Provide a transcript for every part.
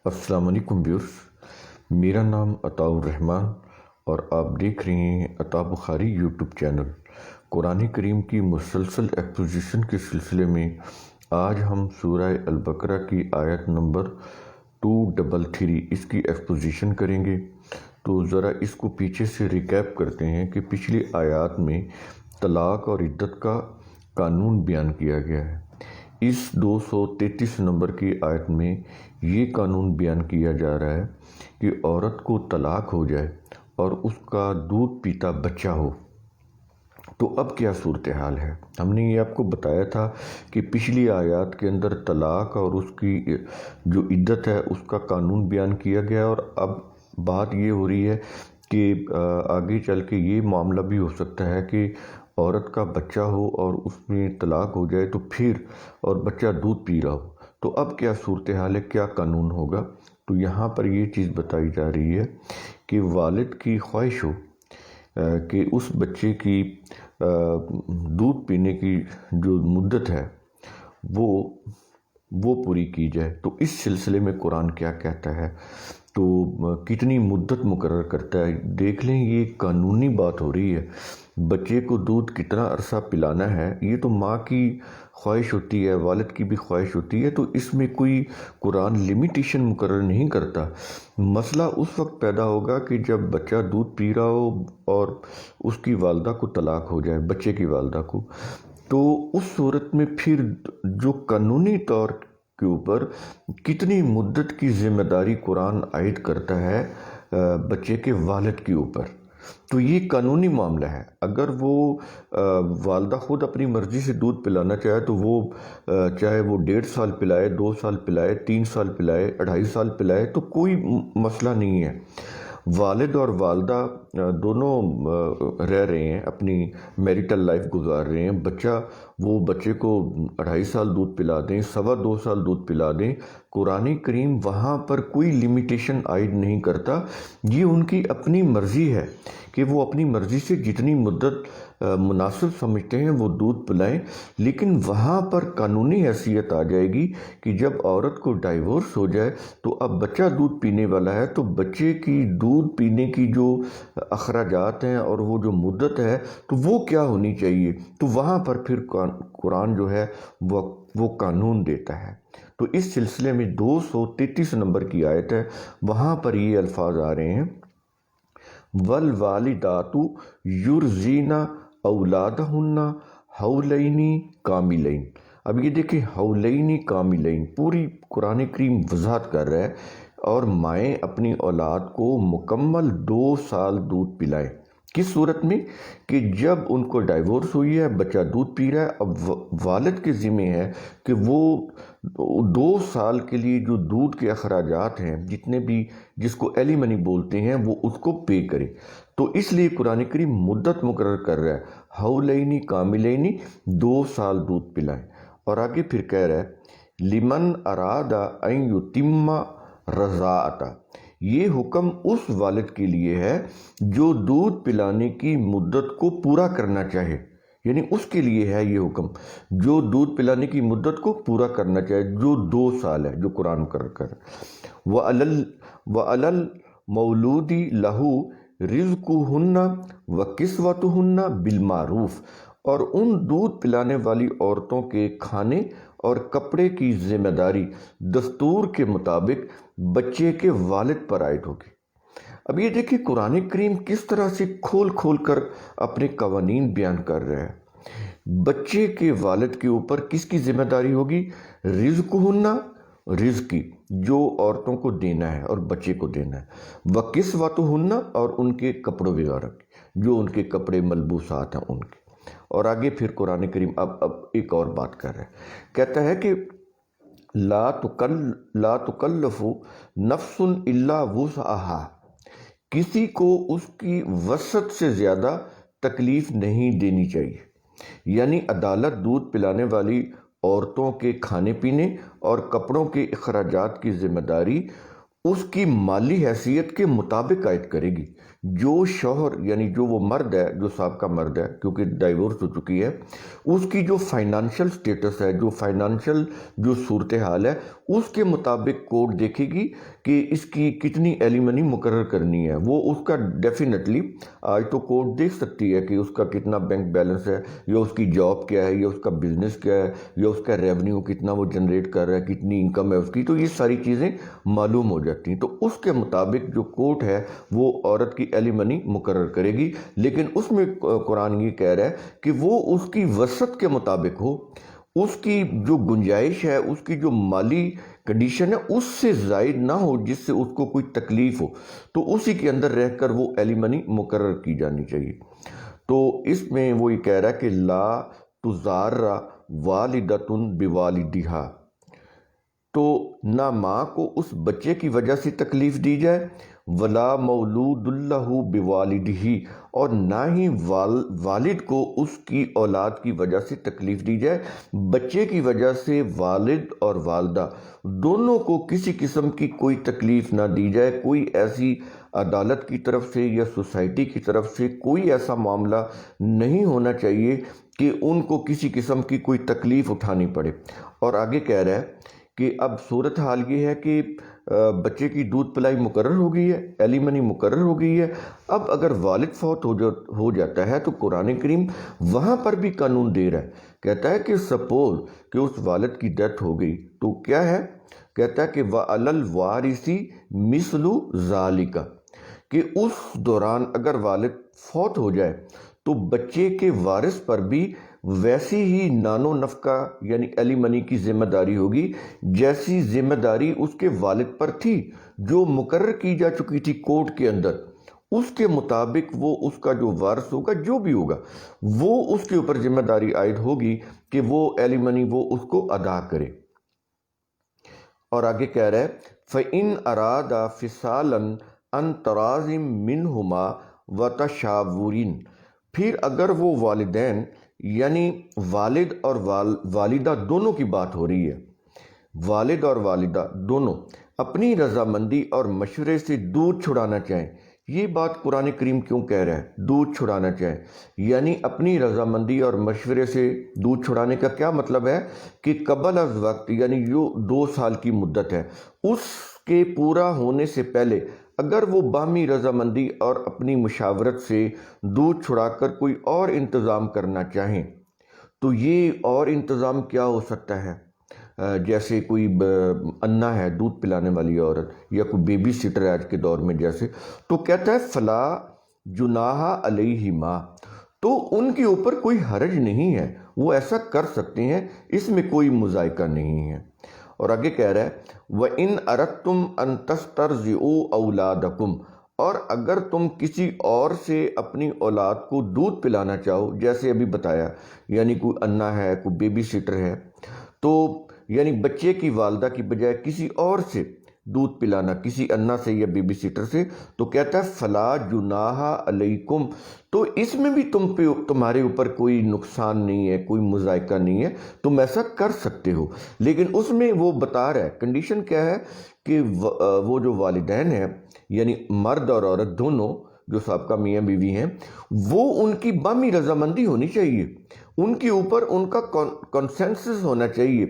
السلام علیکم ویورز، میرا نام عطاء الرحمن اور آپ دیکھ رہے ہیں عطاء بخاری یوٹیوب چینل۔ قرآن کریم کی مسلسل ایکسپوزیشن کے سلسلے میں آج ہم سورہ البقرہ کی آیت نمبر 233 اس کی ایکسپوزیشن کریں گے۔ تو ذرا اس کو پیچھے سے ریکیپ کرتے ہیں کہ پچھلی آیات میں طلاق اور عدت کا قانون بیان کیا گیا ہے۔ اس 233 نمبر کی آیت میں یہ قانون بیان کیا جا رہا ہے کہ عورت کو طلاق ہو جائے اور اس کا دودھ پیتا بچہ ہو تو اب کیا صورتحال ہے۔ ہم نے یہ آپ کو بتایا تھا کہ پچھلی آیات کے اندر طلاق اور اس کی جو عدت ہے اس کا قانون بیان کیا گیا، اور اب بات یہ ہو رہی ہے کہ آگے چل کے یہ معاملہ بھی ہو سکتا ہے کہ عورت کا بچہ ہو اور اس میں طلاق ہو جائے تو پھر اور بچہ دودھ پی رہا ہو تو اب کیا صورتحال ہے، کیا قانون ہوگا۔ تو یہاں پر یہ چیز بتائی جا رہی ہے کہ والد کی خواہش ہو کہ اس بچے کی دودھ پینے کی جو مدت ہے وہ پوری کی جائے۔ تو اس سلسلے میں قرآن کیا کہتا ہے، تو کتنی مدت مقرر کرتا ہے۔ دیکھ لیں، یہ قانونی بات ہو رہی ہے۔ بچے کو دودھ کتنا عرصہ پلانا ہے یہ تو ماں کی خواہش ہوتی ہے، والد کی بھی خواہش ہوتی ہے، تو اس میں کوئی قرآن لمیٹیشن مقرر نہیں کرتا۔ مسئلہ اس وقت پیدا ہوگا کہ جب بچہ دودھ پی رہا ہو اور اس کی والدہ کو طلاق ہو جائے، بچے کی والدہ کو، تو اس صورت میں پھر جو قانونی طور کے اوپر کتنی مدت کی ذمہ داری قرآن عائد کرتا ہے بچے کے والد کے اوپر۔ تو یہ قانونی معاملہ ہے۔ اگر وہ والدہ خود اپنی مرضی سے دودھ پلانا چاہے تو وہ چاہے وہ 1.5 سال پلائے، 2 سال پلائے، 3 سال پلائے، 2.5 سال پلائے، تو کوئی مسئلہ نہیں ہے۔ والد اور والدہ دونوں رہ رہے ہیں، اپنی میریٹل لائف گزار رہے ہیں۔ وہ بچے کو 2.5 سال دودھ پلا دیں، 2.25 سال دودھ پلا دیں، قرآن کریم وہاں پر کوئی لمیٹیشن عائد نہیں کرتا۔ یہ ان کی اپنی مرضی ہے کہ وہ اپنی مرضی سے جتنی مدت مناسب سمجھتے ہیں وہ دودھ پلائیں، لیکن وہاں پر قانونی حیثیت آ جائے گی کہ جب عورت کو ڈائیورس ہو جائے تو اب بچہ دودھ پینے والا ہے، تو بچے کی دودھ پینے کی جو اخراجات ہیں اور وہ جو مدت ہے تو وہ کیا ہونی چاہیے۔ تو وہاں پر پھر قرآن جو ہے وہ قانون دیتا ہے۔ تو اس سلسلے میں 233 نمبر کی آیت ہے، وہاں پر یہ الفاظ آ رہے ہیں، والوالدات یرضعن اولادہن حولین کاملین۔ اب یہ دیکھیں، حولین کاملین، پوری قرآن کریم وضاحت کر رہا ہے، اور مائیں اپنی اولاد کو مکمل 2 سال دودھ پلائیں۔ کس صورت میں کہ جب ان کو ڈائیورس ہوئی ہے، بچہ دودھ پی رہا ہے، اب والد کے ذمہ ہے کہ وہ 2 سال کے لیے جو دودھ کے اخراجات ہیں، جتنے بھی جس کو ایلیمنی بولتے ہیں، وہ اس کو پے کرے۔ تو اس لیے قرآن کریم مدت مقرر کر رہا ہے، حولین کاملین، 2 سال دودھ پلائیں۔ اور آگے پھر کہہ رہا ہے، لمن اراد ان یتم رضاعۃ، یہ حکم اس والد کے لیے ہے جو دودھ پلانے کی مدت کو پورا کرنا چاہے، یعنی اس کے لیے ہے یہ حکم جو دودھ پلانے کی مدت کو پورا کرنا چاہے، جو 2 سال ہے، جو قرآن مقرر کر۔ وَعَلَى الْمَوْلُودِ لَهُ رِزْقُهُنَّ وَكِسْوَتُهُنَّ بِالْمَعْرُوفِ، اور ان دودھ پلانے والی عورتوں کے کھانے اور کپڑے کی ذمہ داری دستور کے مطابق بچے کے والد پر عائد ہوگی۔ اب یہ دیکھیں قرآن کریم کس طرح سے کھول کھول کر اپنے قوانین بیان کر رہا ہے۔ بچے کے والد کے اوپر کس کی ذمہ داری ہوگی؟ رزقہن، رزق کی، جو عورتوں کو دینا ہے اور بچے کو دینا ہے، وکسوتہن، اور ان کے کپڑوں وغیرہ کی، جو ان کے کپڑے ملبوسات ہیں ان کے۔ اور آگے پھر قرآن کریم اب ایک اور بات کر رہا ہے، کہتا ہے کہ لا تکلف نفس الا وسعها، کسی کو اس کی وسعت سے زیادہ تکلیف نہیں دینی چاہیے۔ یعنی عدالت دودھ پلانے والی عورتوں کے کھانے پینے اور کپڑوں کے اخراجات کی ذمہ داری اس کی مالی حیثیت کے مطابق عائد کرے گی۔ جو شوہر یعنی جو وہ مرد ہے، جو سابقہ مرد ہے کیونکہ ڈائیورس ہو چکی ہے، اس کی جو فائنانشل سٹیٹس ہے، جو فائنانشل جو صورتحال ہے، اس کے مطابق کورٹ دیکھے گی کہ اس کی کتنی ایلیمنی مقرر کرنی ہے۔ وہ اس کا ڈیفینیٹلی آج تو کورٹ دیکھ سکتی ہے کہ اس کا کتنا بینک بیلنس ہے، یا اس کی جاب کیا ہے، یا اس کا بزنس کیا ہے، یا اس کا ریونیو کتنا وہ جنریٹ کر رہا ہے، کتنی انکم ہے اس کی، تو یہ ساری چیزیں معلوم ہو جاتی ہیں۔ تو اس کے مطابق جو کورٹ ہے وہ عورت کی ایلیمنی مقرر کرے گی، لیکن اس میں قرآن یہ کہہ رہا ہے کہ وہ اس کی وسعت کے مطابق ہو، اس کی جو گنجائش ہے، اس کی جو مالی کنڈیشن ہے، اس سے زائد نہ ہو جس سے اس کو کوئی تکلیف ہو، تو اسی کے اندر رہ کر وہ ایلیمنی مقرر کی جانی چاہیے۔ تو اس میں وہ یہ کہہ رہا ہے کہ لا تضار والدۃ بوالدہا، تو نہ ماں کو اس بچے کی وجہ سے تکلیف دی جائے، ولا مولود اللہ بوالدہ، اور نہ ہی والد کو اس کی اولاد کی وجہ سے تکلیف دی جائے۔ بچے کی وجہ سے والد اور والدہ دونوں کو کسی قسم کی کوئی تکلیف نہ دی جائے، کوئی ایسی عدالت کی طرف سے یا سوسائٹی کی طرف سے کوئی ایسا معاملہ نہیں ہونا چاہیے کہ ان کو کسی قسم کی کوئی تکلیف اٹھانی پڑے۔ اور آگے کہہ رہا ہے کہ اب صورتحال یہ ہے کہ بچے کی دودھ پلائی مقرر ہو گئی ہے، ایلیمنی مقرر ہو گئی ہے۔ اب اگر والد فوت ہو جاتا ہے تو قرآن کریم وہاں پر بھی قانون دے رہا ہے، کہتا ہے کہ سپوز کہ اس والد کی ڈیتھ ہو گئی تو کیا ہے، کہتا ہے کہ وَعَلَى الْوَارِثِ مِثْلُ ذَلِكَ، کہ اس دوران اگر والد فوت ہو جائے تو بچے کے وارث پر بھی ویسی ہی نان و نفقہ یعنی ایلیمنی کی ذمہ داری ہوگی جیسی ذمہ داری اس کے والد پر تھی، جو مقرر کی جا چکی تھی کورٹ کے اندر۔ اس کے مطابق وہ اس کا جو وارث ہوگا، جو بھی ہوگا، وہ اس کے اوپر ذمہ داری عائد ہوگی کہ وہ ایلیمنی وہ اس کو ادا کرے۔ اور آگے کہہ رہا ہے فَإِنْ أَرَادَ فِصَالًا عَنْ تَرَاضٍ مِّنْهُمَا وَتَشَاوُرٍ، پھر اگر وہ والدین یعنی والد اور والدہ دونوں کی بات ہو رہی ہے، والد اور والدہ دونوں اپنی رضامندی اور مشورے سے دودھ چھڑانا چاہیں۔ یہ بات قرآن کریم کیوں کہہ رہا ہے دودھ چھڑانا چاہیں؟ یعنی اپنی رضامندی اور مشورے سے دودھ چھڑانے کا کیا مطلب ہے کہ قبل از وقت، یعنی جو 2 سال کی مدت ہے، اس کے پورا ہونے سے پہلے اگر وہ باہمی رضامندی اور اپنی مشاورت سے دودھ چھڑا کر کوئی اور انتظام کرنا چاہیں، تو یہ اور انتظام کیا ہو سکتا ہے؟ جیسے کوئی انا ہے، دودھ پلانے والی عورت، یا کوئی بیبی سٹر ہے آج کے دور میں جیسے، تو کہتا ہے فلا جناح علیہما، تو ان کے اوپر کوئی حرج نہیں ہے، وہ ایسا کر سکتے ہیں، اس میں کوئی مذائقہ نہیں ہے۔ اور آگے کہہ رہا ہے وَإِنْ أَرَدْتُمْ أَن تَسْتَرْضِعُوا أَوْلَادَكُمْ، اور اگر تم کسی اور سے اپنی اولاد کو دودھ پلانا چاہو، جیسے ابھی بتایا، یعنی کوئی انا ہے، کوئی بیبی سٹر ہے، تو یعنی بچے کی والدہ کی بجائے کسی اور سے دودھ پلانا، کسی انا سے یا بیبی سٹر سے، تو کہتا ہے فلا جناح علیکم، تو اس میں بھی تمہارے اوپر کوئی نقصان نہیں ہے، کوئی مذائقہ نہیں ہے، تم ایسا کر سکتے ہو۔ لیکن اس میں وہ بتا رہا ہے کنڈیشن کیا ہے کہ وہ جو والدین ہیں یعنی مرد اور عورت دونوں جو سابقہ میاں بیوی ہیں، وہ ان کی باہمی رضامندی ہونی چاہیے، ان کے اوپر ان کا کنسنسس ہونا چاہیے،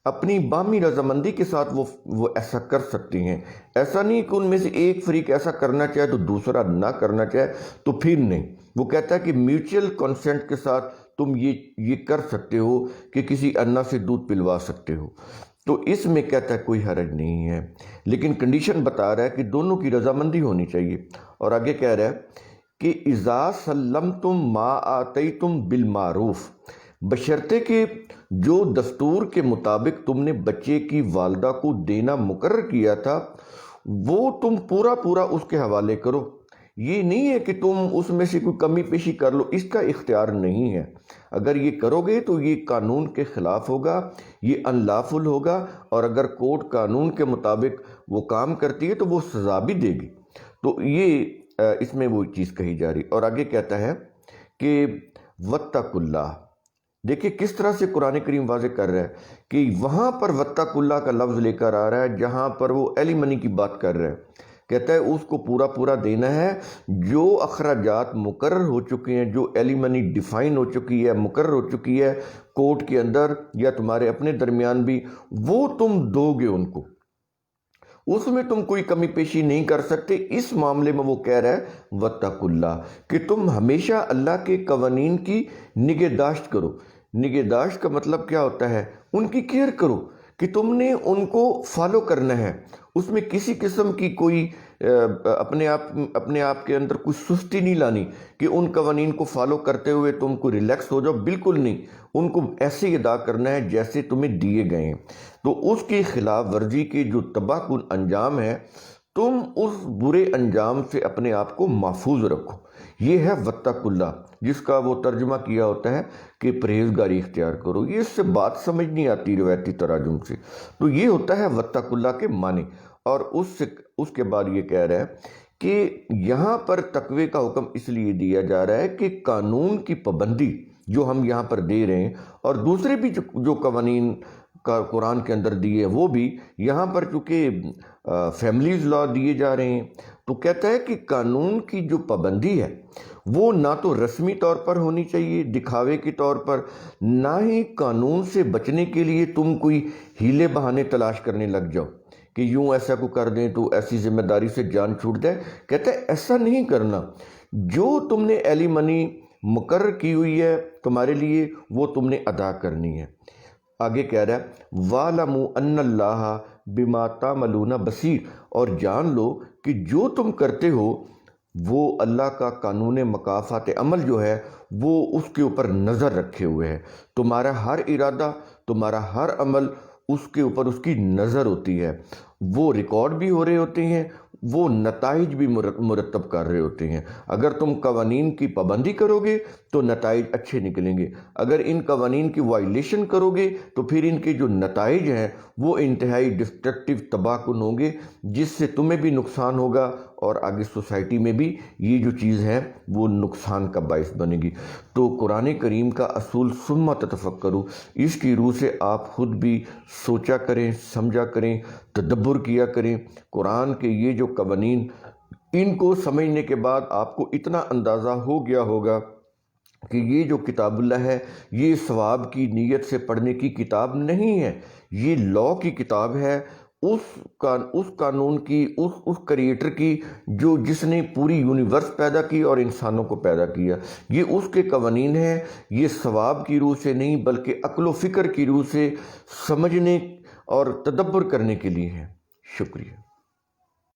اپنی باہمی رضامندی کے ساتھ وہ ایسا کر سکتے ہیں۔ ایسا نہیں کہ ان میں سے ایک فریق ایسا کرنا چاہے تو دوسرا نہ کرنا چاہے تو پھر نہیں۔ وہ کہتا ہے کہ میوچل کنسنٹ کے ساتھ تم یہ کر سکتے ہو کہ کسی انا سے دودھ پلوا سکتے ہو، تو اس میں کہتا ہے کوئی حرج نہیں ہے، لیکن کنڈیشن بتا رہا ہے کہ دونوں کی رضامندی ہونی چاہیے۔ اور آگے کہہ رہا ہے کہ اذا سلمتم ما آتیتم بالمعروف، بشرطے کہ جو دستور کے مطابق تم نے بچے کی والدہ کو دینا مقرر کیا تھا وہ تم پورا اس کے حوالے کرو۔ یہ نہیں ہے کہ تم اس میں سے کوئی کمی پیشی کر لو، اس کا اختیار نہیں ہے۔ اگر یہ کرو گے تو یہ قانون کے خلاف ہوگا، یہ ان لافل ہوگا، اور اگر کورٹ قانون کے مطابق وہ کام کرتی ہے تو وہ سزا بھی دے گی۔ تو یہ اس میں وہ چیز کہی جا رہی۔ اور آگے کہتا ہے کہ واتقوا اللہ، دیکھیں کس طرح سے قرآن کریم واضح کر رہا ہے کہ وہاں پر واتقوا اللہ کا لفظ لے کر آ رہا ہے جہاں پر وہ ایلی منی کی بات کر رہا ہے، کہتا ہے اس کو پورا پورا دینا ہے، جو اخراجات مقرر ہو چکے ہیں، جو ایلی منی ڈیفائن ہو چکی ہے، مقرر ہو چکی ہے کورٹ کے اندر یا تمہارے اپنے درمیان بھی، وہ تم دو گے ان کو، اس میں تم کوئی کمی پیشی نہیں کر سکتے۔ اس معاملے میں وہ کہہ رہا ہے واتقوا اللہ، کہ تم ہمیشہ اللہ کے قوانین کی نگہداشت کرو۔ نگہداشت کا مطلب کیا ہوتا ہے؟ ان کی کیئر کرو، کہ تم نے ان کو فالو کرنا ہے، اس میں کسی قسم کی کوئی اپنے آپ کے اندر کوئی سستی نہیں لانی کہ ان قوانین کو فالو کرتے ہوئے تم کو ریلیکس ہو جاؤ، بالکل نہیں، ان کو ایسے ہی ادا کرنا ہے جیسے تمہیں دیے گئے ہیں۔ تو اس کی خلاف ورزی کے جو تباہ کن انجام ہے، تم اس برے انجام سے اپنے آپ کو محفوظ رکھو۔ یہ ہے واتقوا اللہ، جس کا وہ ترجمہ کیا ہوتا ہے کہ پرہیزگاری اختیار کرو۔ یہ اس سے بات سمجھ نہیں آتی روایتی تراجم سے، تو یہ ہوتا ہے واتقوا اللہ کے معنی۔ اور اس کے بعد یہ کہہ رہا ہے کہ یہاں پر تقوی کا حکم اس لیے دیا جا رہا ہے کہ قانون کی پابندی جو ہم یہاں پر دے رہے ہیں، اور دوسرے بھی جو قوانین کا قرآن کے اندر دیے وہ بھی یہاں پر چونکہ فیملیز لا دیے جا رہے ہیں، تو کہتا ہے کہ قانون کی جو پابندی ہے وہ نہ تو رسمی طور پر ہونی چاہیے دکھاوے کے طور پر، نہ ہی قانون سے بچنے کے لیے تم کوئی ہیلے بہانے تلاش کرنے لگ جاؤ کہ یوں ایسا کو کر دیں تو ایسی ذمہ داری سے جان چھوٹ جائے۔ کہتا ہے ایسا نہیں کرنا، جو تم نے ایلی منی مقرر کی ہوئی ہے تمہارے لیے وہ تم نے ادا کرنی ہے۔ آگے کہہ رہا ہے وَاعْلَمُوا أَنَّ اللَّهَ بِمَا تَعْمَلُونَ بَصِيرٌ، اور جان لو کہ جو تم کرتے ہو وہ اللہ کا قانون مکافات عمل جو ہے وہ اس کے اوپر نظر رکھے ہوئے ہے۔ تمہارا ہر ارادہ، تمہارا ہر عمل، اس کے اوپر اس کی نظر ہوتی ہے، وہ ریکارڈ بھی ہو رہے ہوتے ہیں، وہ نتائج بھی مرتب کر رہے ہوتے ہیں۔ اگر تم قوانین کی پابندی کرو گے تو نتائج اچھے نکلیں گے، اگر ان قوانین کی وائلیشن کرو گے تو پھر ان کے جو نتائج ہیں وہ انتہائی ڈسٹرکٹیو تباہ کن ہوں گے، جس سے تمہیں بھی نقصان ہوگا اور آگے سوسائٹی میں بھی یہ جو چیز ہے وہ نقصان کا باعث بنے گی۔ تو قرآن کریم کا اصول ثم تتفکروا، اس کی روح سے آپ خود بھی سوچا کریں، سمجھا کریں، تدبر کیا کریں۔ قرآن کے یہ جو قوانین، ان کو سمجھنے کے بعد آپ کو اتنا اندازہ ہو گیا ہوگا کہ یہ جو کتاب اللہ ہے یہ ثواب کی نیت سے پڑھنے کی کتاب نہیں ہے، یہ لا کی کتاب ہے، اس قانون کی، اس کریٹر کی جس نے پوری یونیورس پیدا کی اور انسانوں کو پیدا کیا۔ یہ اس کے قوانین ہیں، یہ ثواب کی روح سے نہیں بلکہ عقل و فکر کی روح سے سمجھنے اور تدبر کرنے کے لیے ہیں۔ شکریہ۔